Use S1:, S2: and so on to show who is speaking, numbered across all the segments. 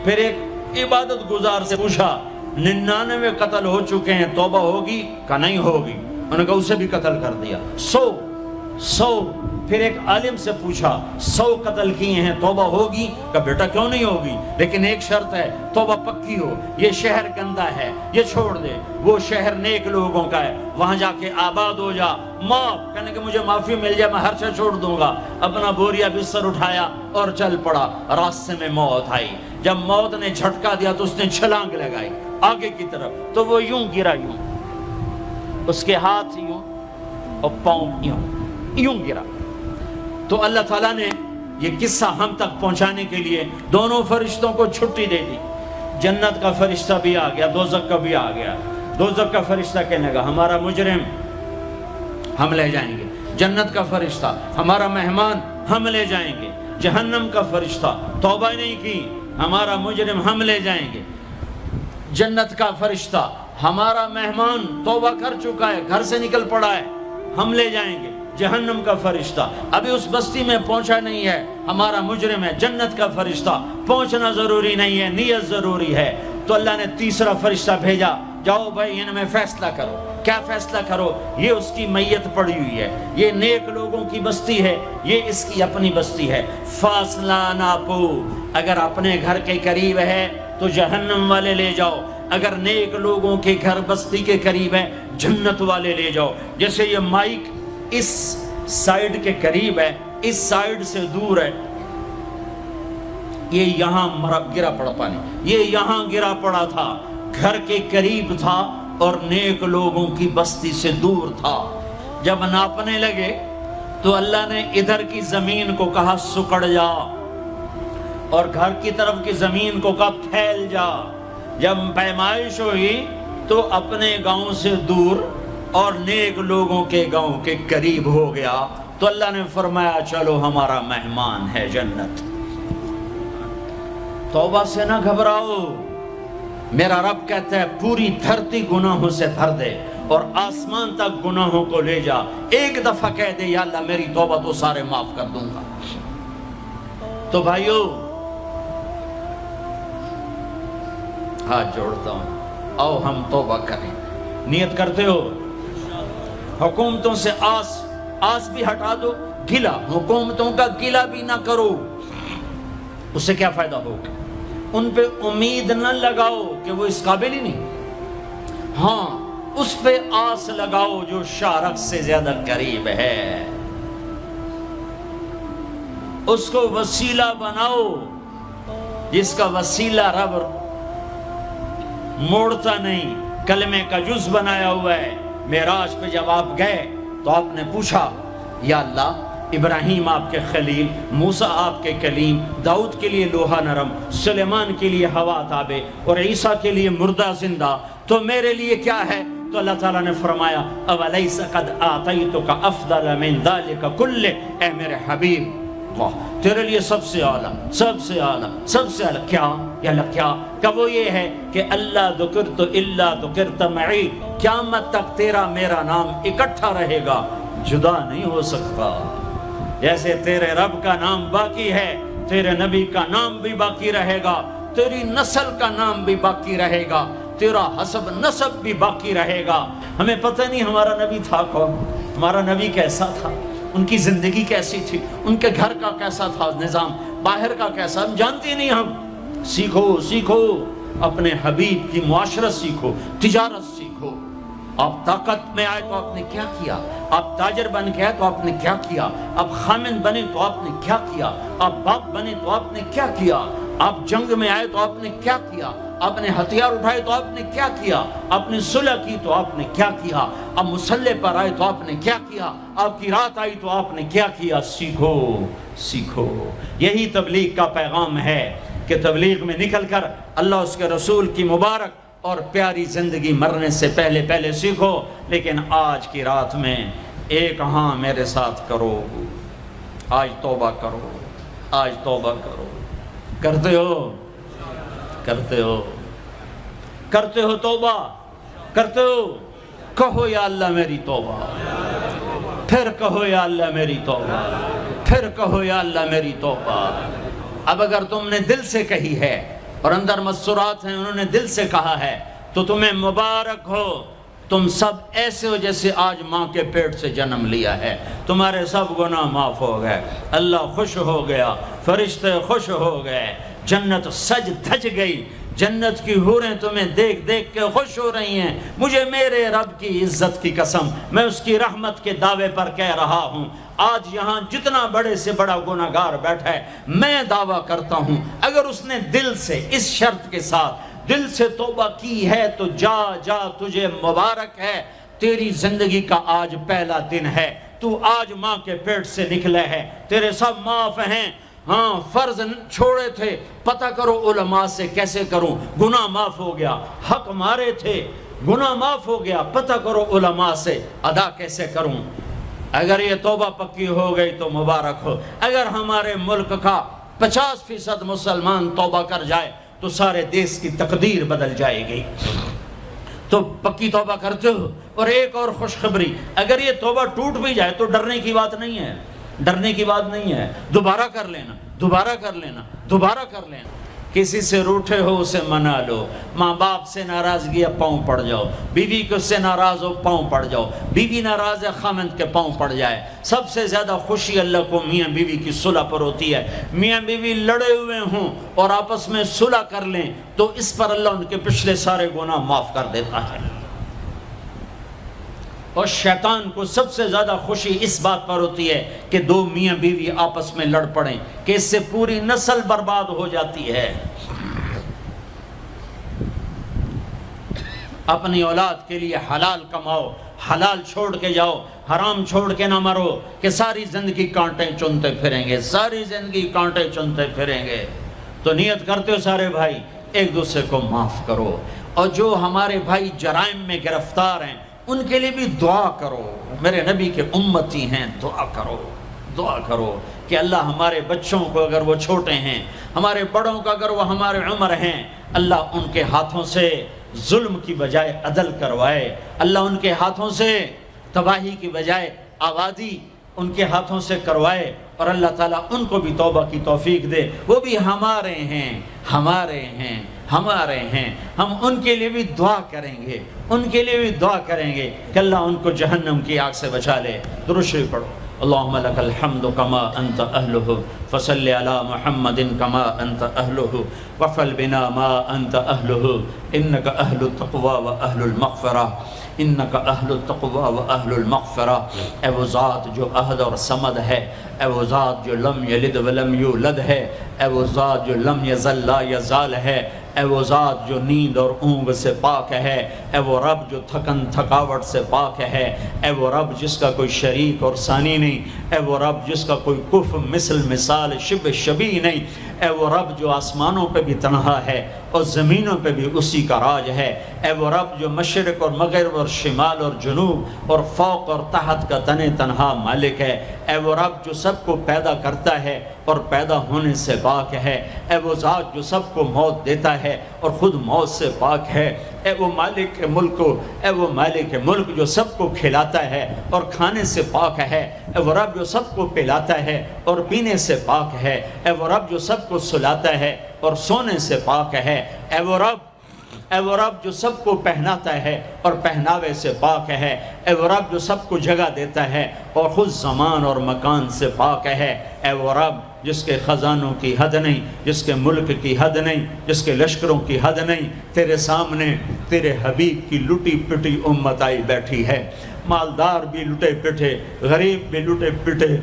S1: پھر ایک عبادت گزار سے پوچھا 99 قتل ہو چکے ہیں، توبہ ہوگی کہ نہیں ہوگی؟ انہوں نے کہا اسے بھی قتل کر دیا۔ 100 پھر ایک عالم سے پوچھا 100 قتل کیے ہیں، توبہ ہوگی؟ کہ بیٹا کیوں نہیں ہوگی، لیکن ایک شرط ہے، توبہ پکی ہو، یہ شہر گندا ہے، یہ چھوڑ دے، وہ شہر نیک لوگوں کا ہے، وہاں جا کے آباد ہو جا، معاف کہنے کہ مجھے معافی مل جائے میں ہر شے چھوڑ دوں گا۔ اپنا بوریا بستر اٹھایا اور چل پڑا۔ راستے میں موت آئی، جب موت نے جھٹکا دیا تو اس نے چھلانگ لگائی آگے کی طرف، تو وہ یوں گرا، یوں اس کے ہاتھ یوں اور پاؤں یوں گرا۔ تو اللہ تعالیٰ نے یہ قصہ ہم تک پہنچانے کے لیے دونوں فرشتوں کو چھٹی دے دی۔ جنت کا فرشتہ بھی آ گیا، دوزخ کا بھی آ گیا۔ دوزخ کا فرشتہ کہنے لگا ہمارا مجرم ہم لے جائیں گے، جنت کا فرشتہ ہمارا مہمان ہم لے جائیں گے، جہنم کا فرشتہ توبہ نہیں کی ہمارا مجرم ہم لے جائیں گے، جنت کا فرشتہ ہمارا مہمان توبہ کر چکا ہے، گھر سے نکل پڑا ہے، ہم لے جائیں گے۔ جہنم کا فرشتہ ابھی اس بستی میں پہنچا نہیں ہے، ہمارا مجرم ہے۔ جنت کا فرشتہ پہنچنا ضروری نہیں ہے، نیت ضروری ہے۔ تو اللہ نے تیسرا فرشتہ بھیجا، جاؤ بھائی ان میں فیصلہ کرو۔ کیا فیصلہ کرو؟ یہ اس کی میت پڑی ہوئی ہے، یہ نیک لوگوں کی بستی ہے، یہ اس کی اپنی بستی ہے، فاصلہ ناپو۔ اگر اپنے گھر کے قریب ہے تو جہنم والے لے جاؤ، اگر نیک لوگوں کے گھر بستی کے قریب ہے جنت والے لے جاؤ۔ جیسے یہ مائک اس سائیڈ کے قریب ہے، اس سائیڈ سے دور ہے، یہ یہاں گرا پڑا پانی، یہ یہاں گرا پڑا تھا، گھر کے قریب تھا اور نیک لوگوں کی بستی سے دور تھا۔ جب ناپنے لگے تو اللہ نے ادھر کی زمین کو کہا سکڑ جا، اور گھر کی طرف کی زمین کو کہا پھیل جا۔ جب پیمائش ہوئی تو اپنے گاؤں سے دور اور نیک لوگوں کے گاؤں کے قریب ہو گیا۔ تو اللہ نے فرمایا چلو ہمارا مہمان ہے جنت۔ توبہ سے نہ گھبراؤ، میرا رب کہتا ہے پوری دھرتی گناہوں سے بھر دے اور آسمان تک گناہوں کو لے جا، ایک دفعہ کہہ دے یا اللہ میری توبہ تو سارے معاف کر دوں گا۔ تو بھائیو ہاتھ جوڑتا ہوں، آؤ ہم توبہ کریں۔ نیت کرتے ہو؟ حکومتوں سے آس بھی ہٹا دو، گلا حکومتوں کا گلا بھی نہ کرو، اس سے کیا فائدہ ہوگا؟ ان پہ امید نہ لگاؤ کہ وہ اس قابل ہی نہیں، ہاں اس پہ آس لگاؤ جو شارق سے زیادہ قریب ہے، اس کو وسیلہ بناؤ جس کا وسیلہ رب موڑتا نہیں، کلمے کا جز بنایا ہوا ہے۔ معراج پہ جب آپ گئے تو آپ نے پوچھا یا اللہ ابراہیم آپ کے خلیل، موسیٰ آپ کے کلیم، داؤد کے لیے لوہا نرم، سلیمان کے لیے ہوا تابع اور عیسیٰ کے لیے مردہ زندہ، تو میرے لیے کیا ہے؟ تو اللہ تعالیٰ نے فرمایا اولیس قد آتیتک افضل من ذلک کل، اے میرے حبیب اللہ تیرے لیے سب سے اعلیٰ، سب سے اعلیٰ، سب سے اعلیٰ کیا؟ یا اللہ کیا؟ کہ وہ یہ ہے کہ اللہ ذکرت الا ذکرت معی، قیامت تک تیرا میرا نام اکٹھا رہے گا، جدا نہیں ہو سکتا۔ جیسے تیرے رب کا نام باقی ہے، تیرے نبی کا نام بھی باقی رہے گا، تیری نسل کا نام بھی باقی رہے گا، تیرا حسب نسب بھی باقی رہے گا۔ ہمیں پتہ نہیں ہمارا نبی تھا کون، ہمارا نبی کیسا تھا، ان کی زندگی کیسی تھی، ان کے گھر کا کیسا تھا نظام، باہر کا کیسا، ہم جانتے نہیں۔ ہم سیکھو اپنے حبیب کی معاشرت سیکھو، تجارت سیکھو۔ آپ طاقت میں آئے تو آپ نے کیا کیا، آپ تاجر بن کے آئے تو آپ نے کیا کیا، آپ خامن بنے تو آپ نے کیا کیا، آپ باپ بنے تو آپ نے کیا کیا، آپ جنگ میں آئے تو آپ نے کیا کیا، آپ نے ہتھیار اٹھائے تو آپ نے کیا کیا، آپ نے صلح کی تو آپ نے کیا کیا، آپ مسلح پر آئے تو آپ نے کیا کیا، آپ کی رات آئی تو آپ نے کیا کیا۔ سیکھو۔ یہی تبلیغ کا پیغام ہے کہ تبلیغ میں نکل کر اللہ اس کے رسول کی مبارک اور پیاری زندگی مرنے سے پہلے سیکھو۔ لیکن آج کی رات میں ایک ہاں میرے ساتھ کرو، آج توبہ کرو، آج توبہ کرو۔ کرتے ہو توبہ، کرتے ہو؟ کہو یا اللہ میری توبہ، پھر کہو یا اللہ میری توبہ، پھر کہو یا اللہ میری توبہ۔ اب اگر تم نے دل سے کہی ہے اور اندر مسرات ہیں، انہوں نے دل سے کہا ہے تو تمہیں مبارک ہو، تم سب ایسے ہو جیسے آج ماں کے پیٹ سے جنم لیا ہے، تمہارے سب گناہ معاف ہو گئے، اللہ خوش ہو گیا، فرشتے خوش ہو گئے، جنت سج دھج گئی، جنت کی حوریں تمہیں دیکھ دیکھ کے خوش ہو رہی ہیں۔ مجھے میرے رب کی عزت کی قسم، میں اس کی رحمت کے دعوے پر کہہ رہا ہوں، آج یہاں جتنا بڑے سے بڑا گناہگار بیٹھا ہے، میں دعویٰ کرتا ہوں اگر اس نے دل سے اس شرط کے ساتھ دل سے توبہ کی ہے تو جا جا، تجھے مبارک ہے، تیری زندگی کا آج پہلا دن ہے، تو آج ماں کے پیٹ سے نکلے ہے، تیرے سب معاف ہیں۔ ہاں فرض چھوڑے تھے، پتہ کرو علماء سے کیسے کروں، گناہ معاف ہو گیا، حق مارے تھے، گناہ معاف ہو گیا، پتہ کرو علماء سے ادا کیسے کروں۔ اگر یہ توبہ پکی ہو گئی تو مبارک ہو۔ اگر ہمارے ملک کا 50% مسلمان توبہ کر جائے تو سارے دیش کی تقدیر بدل جائے گی۔ تو پکی توبہ کرتے ہو۔ اور ایک اور خوشخبری، اگر یہ توبہ ٹوٹ بھی جائے تو ڈرنے کی بات نہیں ہے، ڈرنے کی بات نہیں ہے، دوبارہ کر لینا، دوبارہ کر لینا، دوبارہ کر لینا۔ کسی سے روٹھے ہو اسے منا لو، ماں باپ سے ناراضگی ہے پاؤں پڑ جاؤ، بیوی کو سے ناراض ہو پاؤں پڑ جاؤ، بیوی ناراض ہے خامند کے پاؤں پڑ جائے۔ سب سے زیادہ خوشی اللہ کو میاں بیوی کی صلح پر ہوتی ہے۔ میاں بیوی لڑے ہوئے ہوں اور آپس میں صلح کر لیں تو اس پر اللہ ان کے پچھلے سارے گناہ معاف کر دیتا ہے۔ اور شیطان کو سب سے زیادہ خوشی اس بات پر ہوتی ہے کہ دو میاں بیوی آپس میں لڑ پڑیں، کہ اس سے پوری نسل برباد ہو جاتی ہے۔ اپنی اولاد کے لیے حلال کماؤ، حلال چھوڑ کے جاؤ، حرام چھوڑ کے نہ مرو کہ ساری زندگی کانٹے چنتے پھریں گے، ساری زندگی کانٹے چنتے پھریں گے۔ تو نیت کرتے ہو سارے بھائی ایک دوسرے کو معاف کرو، اور جو ہمارے بھائی جرائم میں گرفتار ہیں ان کے لیے بھی دعا کرو، میرے نبی کے امتی ہیں، دعا کرو، دعا کرو کہ اللہ ہمارے بچوں کو اگر وہ چھوٹے ہیں، ہمارے بڑوں کو اگر وہ ہمارے عمر ہیں، اللہ ان کے ہاتھوں سے ظلم کی بجائے عدل کروائے، اللہ ان کے ہاتھوں سے تباہی کی بجائے آبادی ان کے ہاتھوں سے کروائے، اور اللہ تعالیٰ ان کو بھی توبہ کی توفیق دے۔ وہ بھی ہمارے ہیں، ہمارے ہیں، ہمارے ہیں، ہم ان کے لیے بھی دعا کریں گے، ان کے لیے بھی دعا کریں گے کہ اللہ ان کو جہنم کی آگ سے بچا لے۔ درود شریف پڑھو۔ اللہم لک الحمد کما انت اہلہ فصل علی محمد کما انت اہلہ وفعل بنا ما انت اہلہ انک اہل التقوی و اہل المغفرہ، انک اہل التقوی و اہل المغفرہ۔ اے وہ ذات جو احد اور صمد ہے، اے وہ ذات جو لم یلد ولم یولد ہے، اے وہ ذات جو لم یزل لا یزال ہے، اے وہ ذات جو نیند اور اونگ سے پاک ہے، اے وہ رب جو تھکن تھکاوٹ سے پاک ہے، اے وہ رب جس کا کوئی شریک اور ثانی نہیں، اے وہ رب جس کا کوئی کف مثل مثال شبہ شبیہ نہیں، اے وہ رب جو آسمانوں پہ بھی تنہا ہے اور زمینوں پہ بھی اسی کا راج ہے، اے وہ رب جو مشرق اور مغرب اور شمال اور جنوب اور فوق اور تحت کا تن تنہا مالک ہے، اے وہ رب جو سب کو پیدا کرتا ہے اور پیدا ہونے سے پاک ہے، اے وہ ذات جو سب کو موت دیتا ہے اور خود موت سے پاک ہے، اے وہ مالک ملک، اے وہ مالک ملک جو سب کو کھلاتا ہے اور کھانے سے پاک ہے، اے وہ رب جو سب کو پلاتا ہے اور پینے سے پاک ہے، اے وہ رب جو سب کو سلاتا ہے اور سونے سے پاک ہے، اے وہ رب جو سب کو پہناتا ہے اور پہناوے سے پاک ہے، اے وہ رب جو سب کو جگہ دیتا ہے اور خود زمان اور مکان سے پاک ہے، اے وہ رب جس کے خزانوں کی حد نہیں، جس کے ملک کی حد نہیں، جس کے لشکروں کی حد نہیں، تیرے سامنے تیرے حبیب کی لٹی پٹی امت آئی بیٹھی ہے، مالدار بھی لٹے پٹے، غریب بھی لٹے پٹے،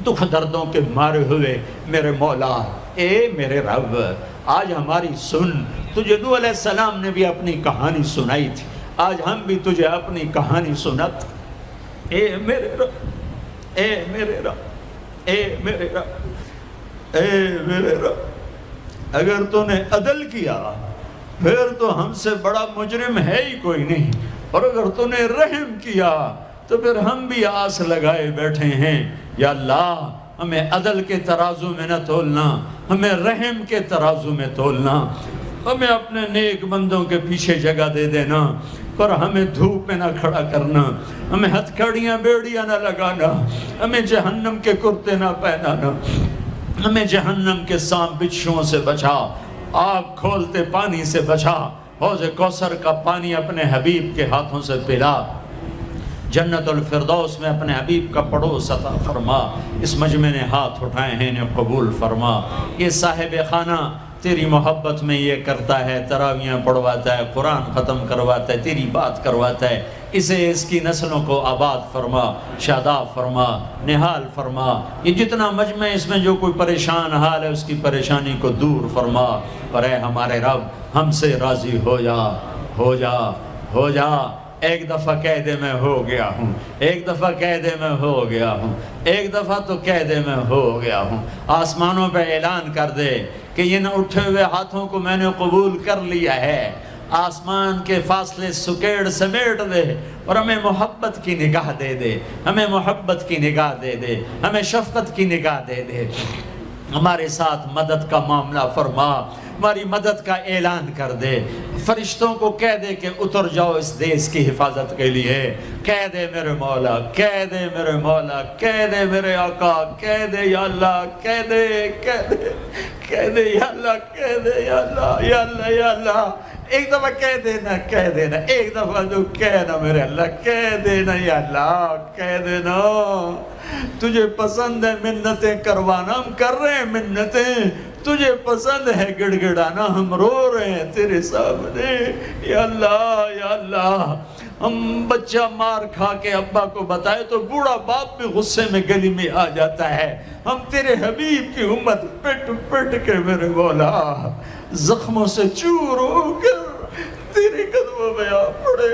S1: دکھ دردوں کے مارے ہوئے میرے مولا، اے میرے رب آج ہماری سن۔ تجھے نوح علیہ السلام نے بھی اپنی کہانی سنائی تھی، آج ہم بھی تجھے اپنی کہانی سنت۔ اے میرے رب، اے میرے رب، اے میرے رب، اے میرے رب، اگر تو نے عدل کیا پھر تو ہم سے بڑا مجرم ہے ہی کوئی نہیں، اور اگر تو نے رحم کیا تو پھر ہم بھی آس لگائے بیٹھے ہیں۔ یا اللہ ہمیں عدل کے ترازو میں نہ تولنا، ہمیں رحم کے ترازو میں تولنا، ہمیں اپنے نیک بندوں کے پیچھے جگہ دے دینا، پر ہمیں دھوپ میں نہ کھڑا کرنا، ہمیں ہتھکڑیاں بیڑیاں نہ لگانا، ہمیں جہنم کے کرتے نہ پہنانا، ہمیں جہنم کے سانپ بچھوؤں سے بچا۔ آگ کھولتے پانی سے بچا، حوض کوثر کا پانی اپنے حبیب کے ہاتھوں سے پلا، جنت الفردوس میں اپنے حبیب کا پڑوس عطا فرما، اس مجمع نے ہاتھ اٹھائے ہیں انہیں قبول فرما۔ یہ صاحب خانہ تیری محبت میں یہ کرتا ہے، تراویاں پڑھواتا ہے، قرآن ختم کرواتا ہے، تیری بات کرواتا ہے، اسے اس کی نسلوں کو آباد فرما، شاداب فرما، نحال فرما۔ یہ جتنا مجمع اس میں جو کوئی پریشان حال ہے اس کی پریشانی کو دور فرما، اور اے ہمارے رب ہم سے راضی ہو جا، ہو جا، ہو جا۔ ایک دفعہ کہہ دے میں ہو گیا ہوں، ایک دفعہ کہہ دے میں ہو گیا ہوں، ایک دفعہ تو کہہ دے میں ہو گیا ہوں۔ آسمانوں پہ اعلان کر دے کہ ان اٹھے ہوئے ہاتھوں کو میں نے قبول کر لیا ہے۔ آسمان کے فاصلے سکیڑ سمیٹ دے اور ہمیں محبت کی نگاہ دے دے، ہمیں محبت کی نگاہ دے دے، ہمیں شفقت کی نگاہ دے دے۔ ہمارے ساتھ مدد کا معاملہ فرما، ہماری مدد کا اعلان کر دے۔ فرشتوں کو کہہ دے کہ اتر جاؤ اس دیس کی حفاظت کے لیے، کہہ دے میرے مولا، کہہ دے میرے مولا، کہہ دے میرے آقا، کہہ دے یا اللہ، کہہ دے، کہہ دے، کہہ دے یا اللہ، کہہ دے یا اللہ، یا اللہ، یا اللہ۔ ایک دفعہ کہہ دینا، کہہ دینا، ایک دفعہ جو کہنا میرے اللہ، کہہ دینا یا اللہ، کہہ دینا۔ تجھے پسند ہے منتیں کروانا، ہم کر رہے ہیں منتیں، تجھے پسند ہے گڑ گڑانا، ہم رو رہے ہیں تیرے سامنے یا اللہ، یا اللہ۔ ہم بچہ مار کھا کے ابا کو بتائے تو بوڑھا باپ بھی غصے میں گلی میں آ جاتا ہے، ہم تیرے حبیب کی امت پٹ پٹ کے میرے مولا زخموں سے چور ہو کر تیرے قدموں میں آ پڑے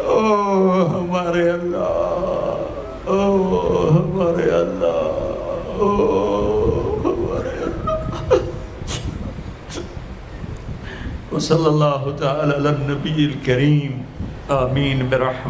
S1: او ہمارے اللہ، او ہمارے اللہ، او ہمارے اللہ۔ وصلی اللہ تعالی علی النبی الکریم، آمین برحمت۔